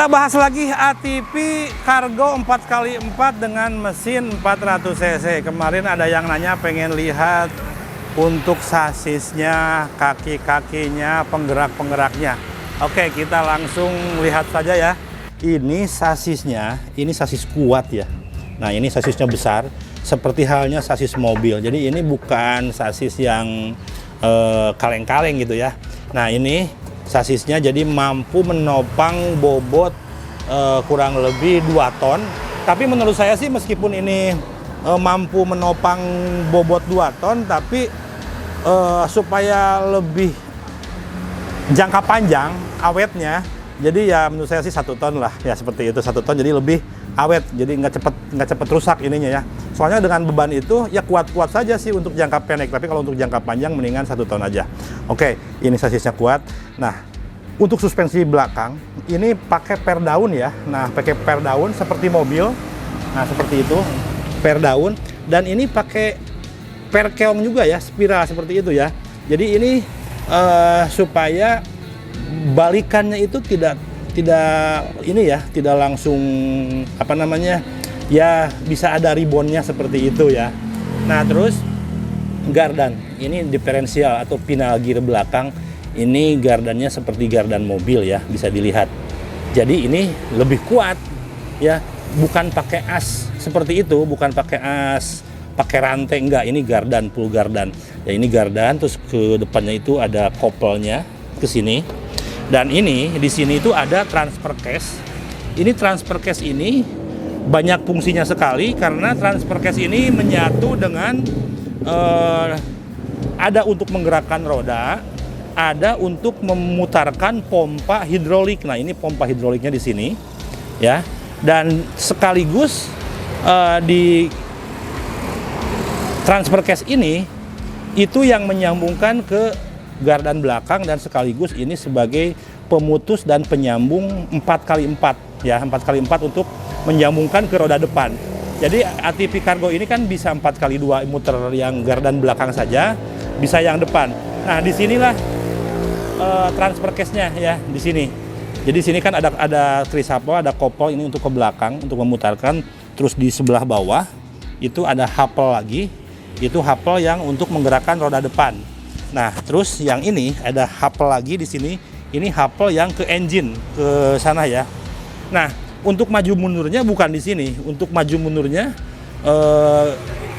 Kita bahas lagi ATV Cargo 4x4 dengan mesin 400 cc. Kemarin ada yang nanya pengen lihat untuk sasisnya, kaki-kakinya, penggerak-penggeraknya. Oke, kita langsung lihat saja ya. Ini sasisnya, ini sasis kuat ya. Nah, ini sasisnya besar, seperti halnya sasis mobil. Jadi ini bukan sasis yang kaleng-kaleng gitu ya. Nah, ini sasisnya jadi mampu menopang bobot kurang lebih 2 ton. Tapi menurut saya sih meskipun ini mampu menopang bobot 2 ton, tapi supaya lebih jangka panjang awetnya, jadi ya menurut saya sih 1 ton lah ya, seperti itu. 1 ton jadi lebih awet, jadi nggak cepet rusak ininya ya. Soalnya dengan beban itu ya kuat-kuat saja sih untuk jangka pendek, tapi kalau untuk jangka panjang mendingan 1 ton aja. Oke, ini sasisnya kuat. Nah, untuk suspensi belakang ini pakai per daun ya. Nah, pakai per daun seperti mobil. Nah, seperti itu, per daun. Dan ini pakai per keong juga ya, spiral seperti itu ya. Jadi ini supaya balikannya itu tidak ini ya, tidak langsung apa namanya ya, bisa ada ribonnya seperti itu ya. Nah, terus gardan ini diferensial atau pinal gear belakang, ini gardannya seperti gardan mobil ya, bisa dilihat. Jadi ini lebih kuat ya, bukan pakai as seperti itu, bukan pakai as pakai rantai, enggak, ini gardan, full gardan ya. Ini gardan, terus ke depannya itu ada kopelnya ke sini. Dan ini di sini itu ada transfer case. Ini transfer case ini banyak fungsinya sekali, karena transfer case ini menyatu dengan ada untuk menggerakkan roda, ada untuk memutarkan pompa hidrolik. Nah, ini pompa hidroliknya di sini ya. Dan sekaligus di transfer case ini itu yang menyambungkan ke gardan belakang, dan sekaligus ini sebagai pemutus dan penyambung 4x4 ya, 4x4 untuk menyambungkan ke roda depan. Jadi ATV Cargo ini kan bisa 4x2 muter yang gardan belakang saja, bisa yang depan. Nah, disinilah transfer case-nya ya, di sini. Jadi di sini kan ada trisapel, ada kopel ini untuk ke belakang untuk memutarkan. Terus di sebelah bawah itu ada hapel lagi. Itu hapel yang untuk menggerakkan roda depan. Nah, terus yang ini ada hapel lagi di sini. Ini hapel yang ke engine, ke sana ya. Nah, untuk maju mundurnya bukan di sini. Untuk maju mundurnya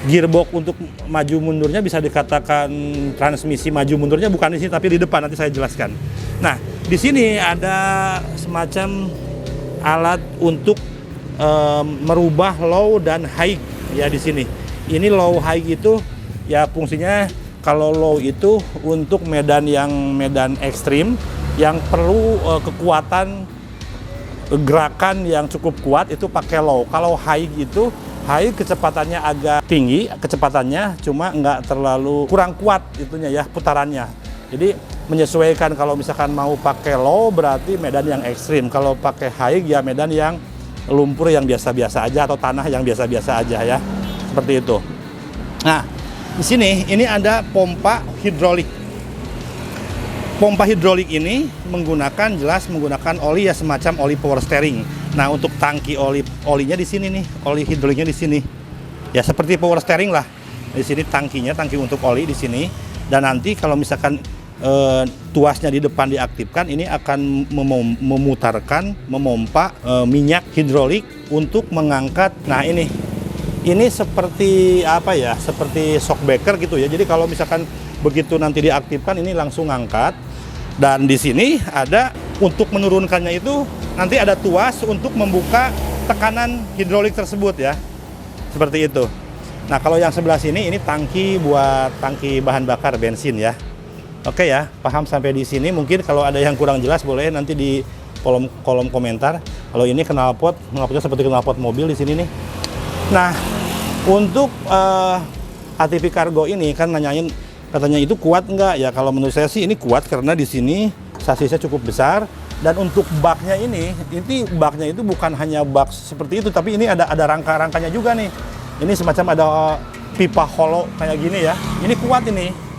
gearbox untuk maju mundurnya bisa dikatakan transmisi maju mundurnya bukan di sini, tapi di depan, nanti saya jelaskan. Nah, di sini ada semacam alat untuk merubah low dan high ya di sini. Ini low high itu ya fungsinya, kalau low itu untuk medan ekstrim yang perlu kekuatan gerakan yang cukup kuat, itu pakai low. Kalau high itu, high kecepatannya agak tinggi, kecepatannya cuma nggak terlalu, kurang kuat itunya ya, putarannya. Jadi menyesuaikan, kalau misalkan mau pakai low berarti medan yang ekstrim, kalau pakai high ya medan yang lumpur yang biasa-biasa aja atau tanah yang biasa-biasa aja ya. Seperti itu. Nah, di sini ini ada pompa hidrolik. Pompa hidrolik ini jelas menggunakan oli ya, semacam oli power steering. Nah, untuk tangki olinya di sini nih, oli hidroliknya di sini. Ya seperti power steering lah. Di sini tangkinya, tangki untuk oli di sini. Dan nanti kalau misalkan tuasnya di depan diaktifkan, ini akan memutarkan, memompa minyak hidrolik untuk mengangkat. Nah, ini seperti apa ya, seperti shockbreaker gitu ya. Jadi kalau misalkan begitu nanti diaktifkan, ini langsung ngangkat. Dan di sini ada untuk menurunkannya itu, nanti ada tuas untuk membuka tekanan hidrolik tersebut ya. Seperti itu. Nah, kalau yang sebelah sini ini tangki buat tangki bahan bakar bensin ya. Oke ya, paham sampai di sini. Mungkin kalau ada yang kurang jelas boleh nanti di kolom komentar. Kalau ini knalpotnya seperti knalpot mobil di sini nih. Nah, untuk ATV Cargo ini kan nanyain katanya itu kuat enggak ya? Kalau menurut saya sih ini kuat, karena di sini sasisnya cukup besar. Dan untuk baknya ini baknya itu bukan hanya bak seperti itu, tapi ini ada rangka-rangkanya juga nih. Ini semacam ada pipa hollow kayak gini ya. Ini kuat ini.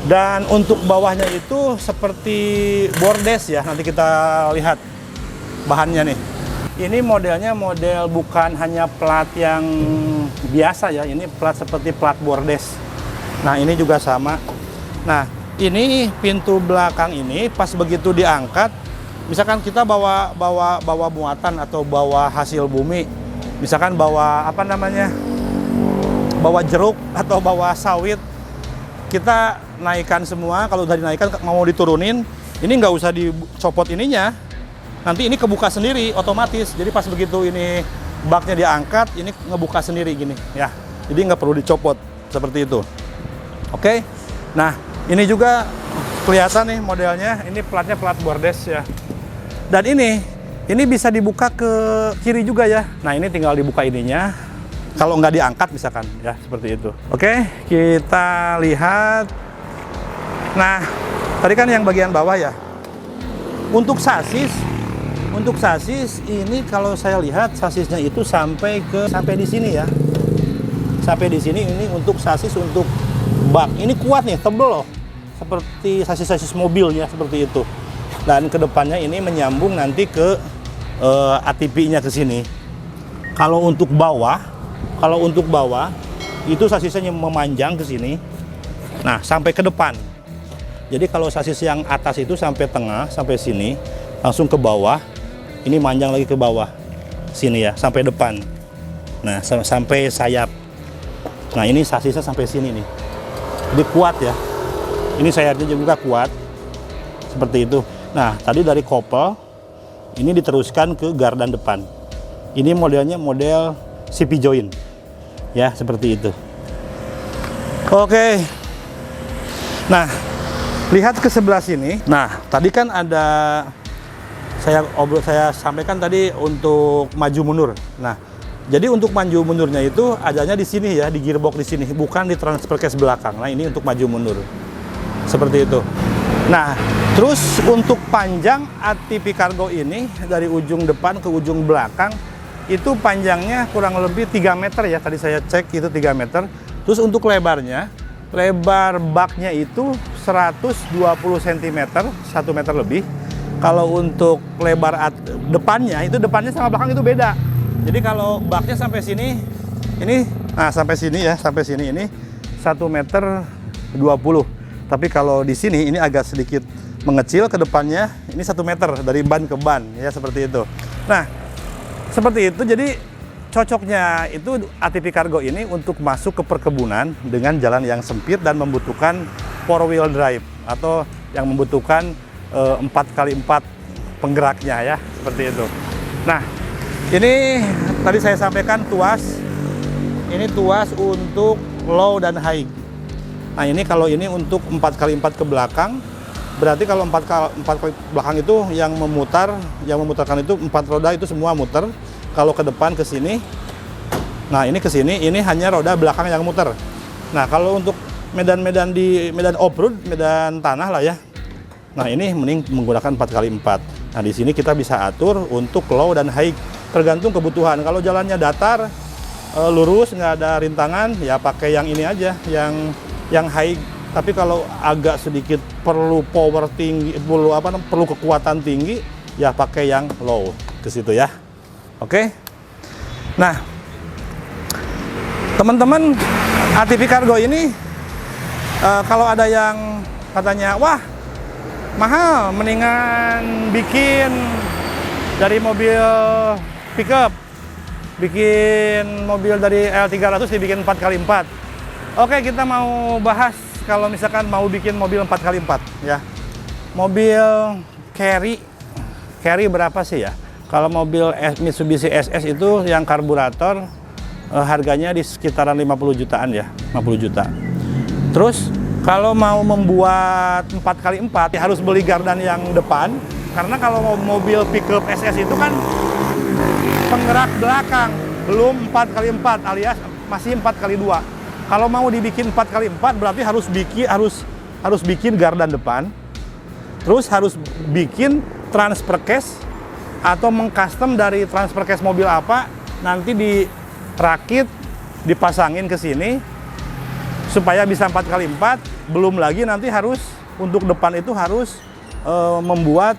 Dan untuk bawahnya itu seperti bordes ya, nanti kita lihat. bahannya nih. Ini modelnya model bukan hanya plat yang biasa ya, ini plat seperti plat bordes. Nah, ini juga sama. Nah, ini pintu belakang ini pas begitu diangkat, misalkan kita bawa muatan atau bawa hasil bumi, misalkan bawa apa namanya? Bawa jeruk atau bawa sawit, kita naikkan semua. Kalau udah dinaikkan mau diturunin, ini nggak usah dicopot ininya. Nanti ini kebuka sendiri otomatis. Jadi pas begitu ini baknya diangkat, ini ngebuka sendiri gini ya. Jadi nggak perlu dicopot seperti itu. Oke. Nah, ini juga kelihatan nih modelnya. Ini platnya plat bordes ya. Dan ini bisa dibuka ke kiri juga ya. Nah, ini tinggal dibuka ininya. Kalau nggak diangkat misalkan ya, seperti itu. Oke, kita lihat. Nah, tadi kan yang bagian bawah ya. Untuk sasis ini kalau saya lihat sasisnya itu sampai di sini ya. Sampai di sini ini untuk sasis untuk bak. Ini kuat nih, tebel loh. Seperti sasis-sasis mobil ya, seperti itu. Dan kedepannya ini menyambung nanti ke ATP-nya ke sini. Kalau untuk bawah itu sasisnya memanjang ke sini. Nah, sampai ke depan. Jadi kalau sasis yang atas itu sampai tengah, sampai sini, langsung ke bawah. Ini manjang lagi ke bawah sini ya, sampai depan. Nah, sampai sayap. Nah, ini sasisnya sampai sini nih. Jadi kuat ya. Ini sayapnya juga kuat. Seperti itu. Nah, tadi dari kopel ini diteruskan ke gardan depan. Ini modelnya model CP joint. Ya, seperti itu. Oke. Nah, lihat ke sebelah sini. Nah, tadi kan ada saya sampaikan tadi untuk maju mundur. Nah, jadi untuk maju mundurnya itu adanya di sini ya, di gearbox di sini, bukan di transfer case belakang. Nah, ini untuk maju mundur. Seperti itu. Nah, terus untuk panjang ATP Cargo ini dari ujung depan ke ujung belakang itu panjangnya kurang lebih 3 meter ya. Tadi saya cek itu 3 meter. Terus untuk lebarnya, lebar baknya itu 120 cm, 1 meter lebih. Kalau untuk lebar depannya sama belakang itu beda. Jadi kalau baknya sampai sini, sampai sini ya, sampai sini ini 1 meter 20. Tapi kalau di sini ini agak sedikit mengecil ke depannya, ini 1 meter dari ban ke ban ya, seperti itu. Nah, seperti itu. Jadi cocoknya itu ATP Cargo ini untuk masuk ke perkebunan dengan jalan yang sempit dan membutuhkan 4-wheel drive atau yang membutuhkan 4x4 penggeraknya ya, seperti itu. Nah, ini tadi saya sampaikan tuas. Ini tuas untuk low dan high. Nah, ini kalau ini untuk 4x4 ke belakang, berarti kalau 4x4 ke belakang itu yang memutarkan itu 4 roda itu semua muter. Kalau ke depan ke sini, nah ini ke sini, ini hanya roda belakang yang muter. Nah, kalau untuk medan off-road, medan tanah lah ya. Nah, ini mending menggunakan 4x4. Nah, di sini kita bisa atur untuk low dan high, tergantung kebutuhan. Kalau jalannya datar, lurus, nggak ada rintangan, ya pakai yang ini aja, yang high. Tapi kalau agak sedikit perlu power tinggi, perlu kekuatan tinggi, ya pakai yang low ke situ ya. Oke. Nah, teman-teman, ATP Cargo ini kalau ada yang katanya, wah mahal, mendingan bikin dari mobil pickup, bikin mobil dari L300 dibikin 4x4. Oke, kita mau bahas kalau misalkan mau bikin mobil 4x4 ya. Mobil carry berapa sih ya? Kalau mobil Mitsubishi SS itu yang karburator harganya di sekitaran 50 jutaan ya, 50 juta. Terus kalau mau membuat 4x4 ya harus beli gardan yang depan, karena kalau mobil pickup SS itu kan penggerak belakang, belum 4x4 alias masih 4x2. Kalau mau dibikin 4x4 berarti harus bikin gardan depan, terus harus bikin transfer case atau mengcustom dari transfer case mobil apa, nanti dirakit, dipasangin ke sini supaya bisa 4x4. Belum lagi nanti harus untuk depan itu harus membuat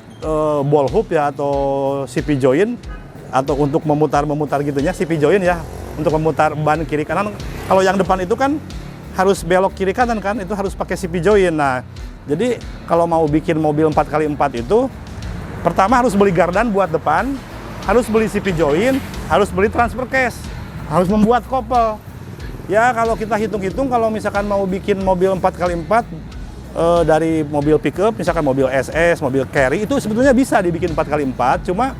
ball hoop ya, atau CP joint, atau untuk memutar gitunya, CP joint ya, untuk memutar ban kiri kanan. Kalau yang depan itu kan harus belok kiri kanan kan, itu harus pakai CP joint. Nah, jadi kalau mau bikin mobil 4x4 itu, pertama harus beli gardan buat depan, harus beli CP joint, harus beli transfer case, harus membuat kopel. Ya kalau kita hitung-hitung, kalau misalkan mau bikin mobil 4x4 dari mobil pickup, misalkan mobil SS, mobil carry, itu sebetulnya bisa dibikin 4x4, cuma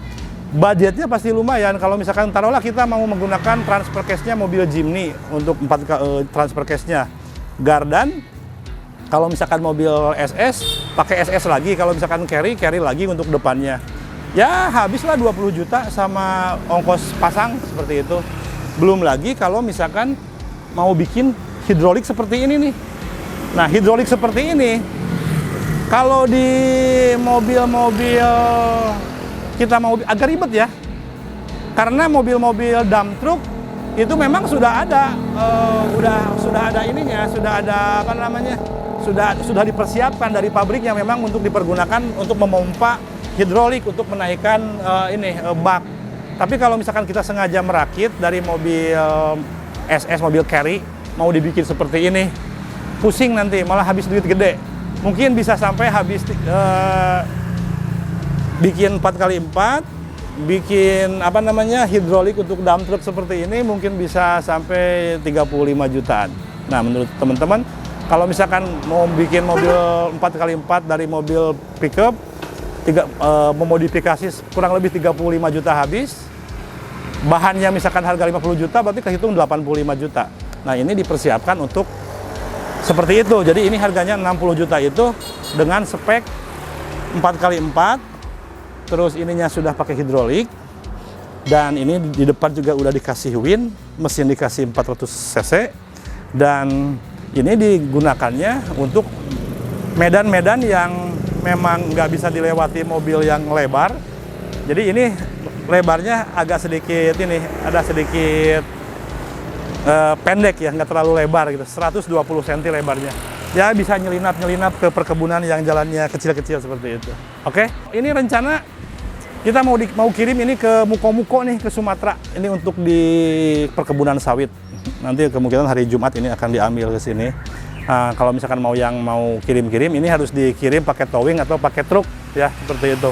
budgetnya pasti lumayan. Kalau misalkan taruhlah kita mau menggunakan transfer case-nya mobil Jimny untuk transfer case-nya. Gardan, kalau misalkan mobil SS, pakai SS lagi. Kalau misalkan carry lagi untuk depannya. Ya habislah 20 juta sama ongkos pasang seperti itu. Belum lagi kalau misalkan mau bikin hidrolik seperti ini nih. Nah, hidrolik seperti ini, kalau di mobil-mobil kita mau agak ribet ya. Karena mobil-mobil dump truck itu memang sudah ada, sudah ada ininya, sudah ada apa namanya, sudah dipersiapkan dari pabriknya memang untuk dipergunakan untuk memompa hidrolik untuk menaikkan bak. Tapi kalau misalkan kita sengaja merakit dari mobil SS, mobil carry, mau dibikin seperti ini, pusing nanti, malah habis duit gede. Mungkin bisa sampai habis bikin 4x4, bikin apa namanya hidrolik untuk dump truck seperti ini mungkin bisa sampai 35 jutaan. Nah, menurut teman-teman, kalau misalkan mau bikin mobil 4x4 dari mobil pickup, memodifikasi kurang lebih 35 juta habis. Bahannya misalkan harga 50 juta, berarti kehitung 85 juta. Nah, ini dipersiapkan untuk seperti itu. Jadi ini harganya 60 juta itu dengan spek 4x4. Terus ininya sudah pakai hidrolik. Dan ini di depan juga udah dikasih win, mesin dikasih 400 cc. Dan ini digunakannya untuk medan-medan yang memang nggak bisa dilewati mobil yang lebar. Jadi ini lebarnya agak sedikit ini, ada sedikit pendek ya, nggak terlalu lebar gitu, 120 cm lebarnya. Ya bisa nyelinap-nyelinap ke perkebunan yang jalannya kecil-kecil seperti itu. Oke, ini rencana kita mau kirim ini ke Muko-Muko nih, ke Sumatera. Ini untuk di perkebunan sawit. Nanti kemungkinan hari Jumat ini akan diambil ke sini. Nah, kalau misalkan mau kirim-kirim, ini harus dikirim pakai towing atau pakai truk ya, seperti itu.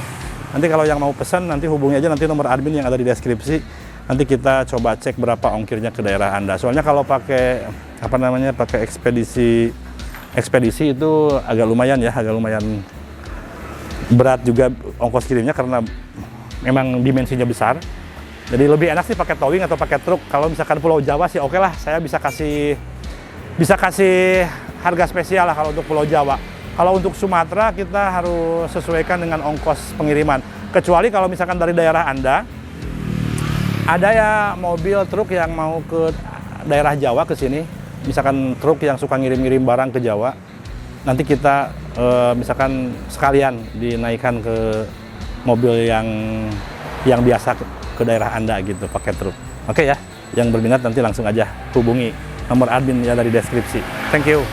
Nanti kalau yang mau pesan, nanti hubungi aja nanti nomor admin yang ada di deskripsi. Nanti kita coba cek berapa ongkirnya ke daerah Anda. Soalnya kalau pakai apa namanya, pakai ekspedisi itu agak lumayan ya, agak lumayan berat juga ongkos kirimnya karena memang dimensinya besar. Jadi lebih enak sih pakai towing atau pakai truk. Kalau misalkan Pulau Jawa sih oke lah, saya bisa kasih harga spesial lah kalau untuk Pulau Jawa. Kalau untuk Sumatera kita harus sesuaikan dengan ongkos pengiriman. Kecuali kalau misalkan dari daerah Anda, ada ya mobil truk yang mau ke daerah Jawa ke sini, misalkan truk yang suka ngirim-ngirim barang ke Jawa, nanti kita misalkan sekalian dinaikkan ke mobil yang biasa ke daerah Anda gitu, pakai truk. Oke ya, yang berminat nanti langsung aja hubungi nomor admin ya dari deskripsi. Thank you.